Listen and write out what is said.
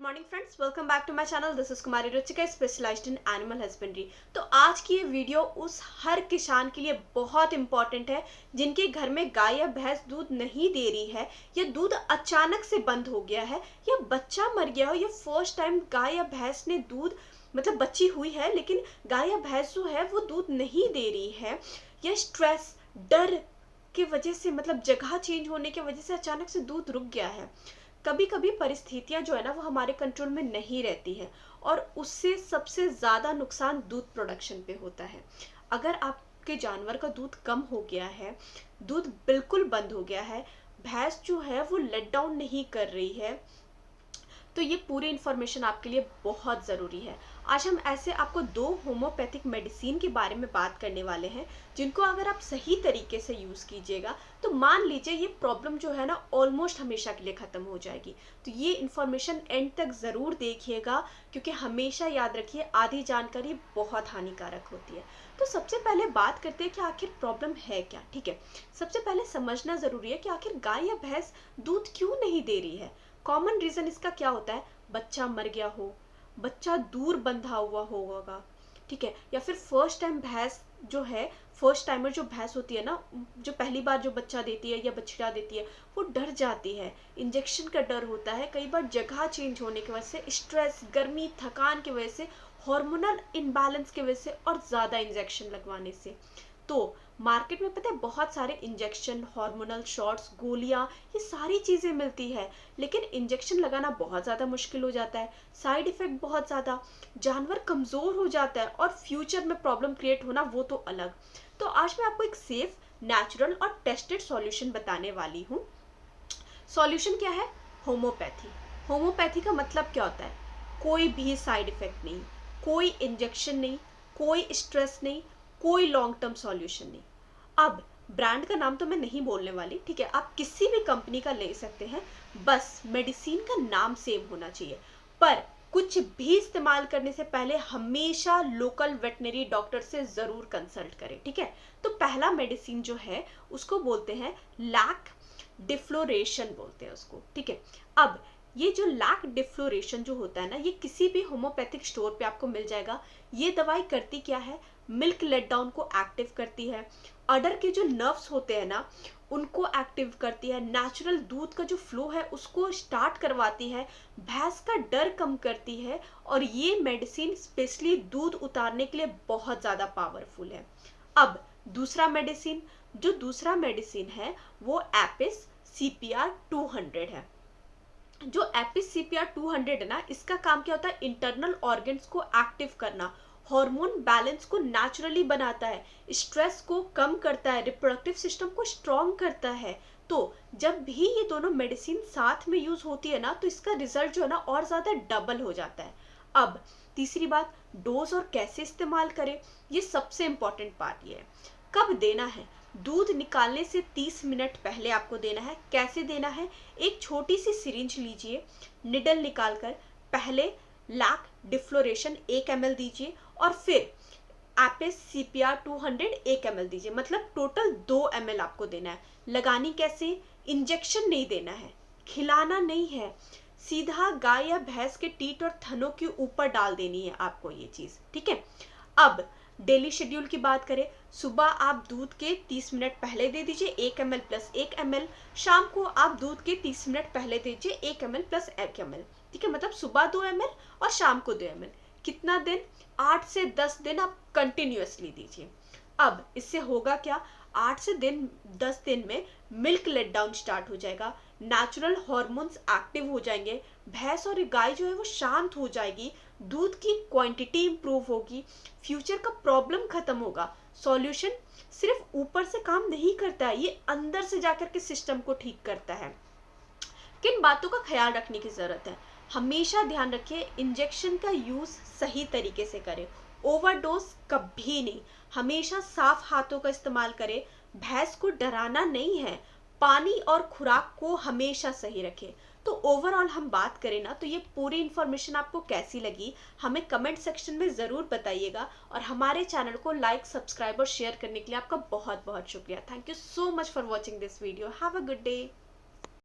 Morning friends, welcome back to my channel. This is Kumari Ruchika, specialized in animal husbandry. तो आज की ये video उस हर किसान के लिए बहुत इंपॉर्टेंट है जिनके घर में गाय या भैंस दूध नहीं दे रही है, या दूध अचानक से बंद हो गया है, या बच्चा मर गया हो, या फर्स्ट टाइम गाय या भैंस ने दूध बच्ची हुई है लेकिन गाय या भैंस जो है वो दूध नहीं दे रही है, या स्ट्रेस डर की वजह से जगह चेंज होने की वजह से अचानक से दूध रुक गया है। कभी कभी परिस्थितियां जो है ना वो हमारे कंट्रोल में नहीं रहती है और उससे सबसे ज़्यादा नुकसान दूध प्रोडक्शन पे होता है। अगर आपके जानवर का दूध कम हो गया है, दूध बिल्कुल बंद हो गया है, भैंस जो है वो लेट डाउन नहीं कर रही है, तो ये पूरी इन्फॉर्मेशन आपके लिए बहुत ज़रूरी है। आज हम ऐसे आपको 2 होम्योपैथिक मेडिसिन के बारे में बात करने वाले हैं जिनको अगर आप सही तरीके से यूज़ कीजिएगा तो मान लीजिए ये प्रॉब्लम जो है ना ऑलमोस्ट हमेशा के लिए ख़त्म हो जाएगी। तो ये इन्फॉर्मेशन एंड तक ज़रूर देखिएगा, क्योंकि हमेशा याद रखिए आधी जानकारी बहुत हानिकारक होती है। तो सबसे पहले बात करते हैं कि आखिर प्रॉब्लम है क्या। ठीक है, सबसे पहले समझना ज़रूरी है कि आखिर गाय या भैंस दूध क्यों नहीं दे रही है। कॉमन रीजन इसका क्या होता है? बच्चा मर गया हो, बच्चा दूर बंधा हुआ होगा, ठीक है, या फिर फर्स्ट टाइम भैंस जो है, फर्स्ट टाइमर जो भैंस होती है ना, जो पहली बार जो बच्चा देती है या बछड़ा देती है, वो डर जाती है, इंजेक्शन का डर होता है, कई बार जगह चेंज होने की वजह से, स्ट्रेस, गर्मी, थकान की वजह से, हार्मोनल इनबैलेंस की वजह से और ज़्यादा इंजेक्शन लगवाने से। तो मार्केट में पता है बहुत सारे इंजेक्शन, हार्मोनल शॉट्स, गोलियां, ये सारी चीज़ें मिलती है, लेकिन इंजेक्शन लगाना बहुत ज़्यादा मुश्किल हो जाता है, साइड इफ़ेक्ट बहुत ज़्यादा, जानवर कमज़ोर हो जाता है और फ्यूचर में प्रॉब्लम क्रिएट होना वो तो अलग। तो आज मैं आपको एक सेफ, नेचुरल और टेस्टेड सॉल्यूशन बताने वाली हूँ। सॉल्यूशन क्या है? होम्योपैथी। होम्योपैथी का मतलब क्या होता है? कोई भी साइड इफ़ेक्ट नहीं, कोई इंजेक्शन नहीं, कोई स्ट्रेस नहीं, कोई लॉन्ग टर्म सॉल्यूशन नहीं। अब ब्रांड का नाम तो मैं नहीं बोलने वाली, ठीक है, आप किसी भी कंपनी का ले सकते हैं, बस मेडिसिन का नाम सेम होना चाहिए। पर कुछ भी इस्तेमाल करने से पहले हमेशा लोकल वेटनरी डॉक्टर से ज़रूर कंसल्ट करें, ठीक है। तो पहला मेडिसिन जो है उसको बोलते हैं लैक डिफ्लोरेशन बोलते हैं उसको, ठीक है। अब ये जो लैक डिफ्लोरेशन जो होता है ना, ये किसी भी होम्योपैथिक स्टोर पे आपको मिल जाएगा। ये दवाई करती क्या है? मिल्क लेट डाउन को एक्टिव करती है, अडर के जो नर्व्स होते हैं ना उनको एक्टिव करती है, नेचुरल दूध का जो फ्लो है उसको स्टार्ट करवाती है, भैंस का डर कम करती है, और ये मेडिसिन स्पेशली दूध उतारने के लिए बहुत ज़्यादा पावरफुल है। अब दूसरा मेडिसिन है वो एपिस CPR 200 है। जो एपिस CPR 200 है ना, इसका काम क्या होता है? इंटरनल ऑर्गन्स को एक्टिव करना, हार्मोन बैलेंस को नेचुरली बनाता है, स्ट्रेस को कम करता है, रिप्रोडक्टिव सिस्टम को स्ट्रॉन्ग करता है। तो जब भी ये दोनों मेडिसिन साथ में यूज होती है ना, तो इसका रिजल्ट जो है ना और ज़्यादा डबल हो जाता है। अब तीसरी बात, डोज और कैसे इस्तेमाल करें, ये सबसे इम्पॉर्टेंट पार्ट ये है। कब देना है? दूध निकालने से 30 मिनट पहले आपको देना है। कैसे देना है? एक छोटी सी सिरिंज लीजिए, निडल निकालकर पहले लैक डिफ्लोरेशन 1 ml दीजिए और फिर एपिस CPR 200 1 ml दीजिए, मतलब टोटल 2 ml आपको देना है। लगानी कैसे? इंजेक्शन नहीं देना है, खिलाना नहीं है, सीधा गाय या भैंस के टीथ और थनों के ऊपर डाल देनी है आपको ये चीज़, ठीक है। अब डेली शेड्यूल की बात करें, सुबह आप दूध के 30 मिनट पहले दे दीजिए 1 ml प्लस 1 ml, शाम को आप दूध के 30 मिनट पहले दीजिए 1 ml प्लस 1 ml, ठीक है, मतलब सुबह 2 ml और शाम को 2 ml। कितना दिन? 8 से 10 दिन आप कंटिन्यूअसली दीजिए। अब इससे होगा क्या? 8 से 10 दिन में मिल्क लेट डाउन स्टार्ट हो जाएगा, नेचुरल हार्मोन्स एक्टिव हो जाएंगे, भैंस और गाय जो है वो शांत हो जाएगी, दूध की क्वांटिटी इंप्रूव होगी, फ्यूचर का प्रॉब्लम खत्म होगा। सॉल्यूशन सिर्फ ऊपर से काम नहीं करता है, ये अंदर से जाकर के सिस्टम को ठीक करता है। किन बातों का ख्याल रखने की ज़रूरत है? हमेशा ध्यान रखिए, इंजेक्शन का यूज़ सही तरीके से करें, ओवरडोज कभी नहीं, हमेशा साफ हाथों का इस्तेमाल करें, भैंस को डराना नहीं है, पानी और खुराक को हमेशा सही रखें। तो ओवरऑल हम बात करें ना, तो ये पूरी इन्फॉर्मेशन आपको कैसी लगी हमें कमेंट सेक्शन में ज़रूर बताइएगा, और हमारे चैनल को लाइक, सब्सक्राइब और शेयर करने के लिए आपका बहुत बहुत शुक्रिया। Thank you so much for watching this video. Have a good day.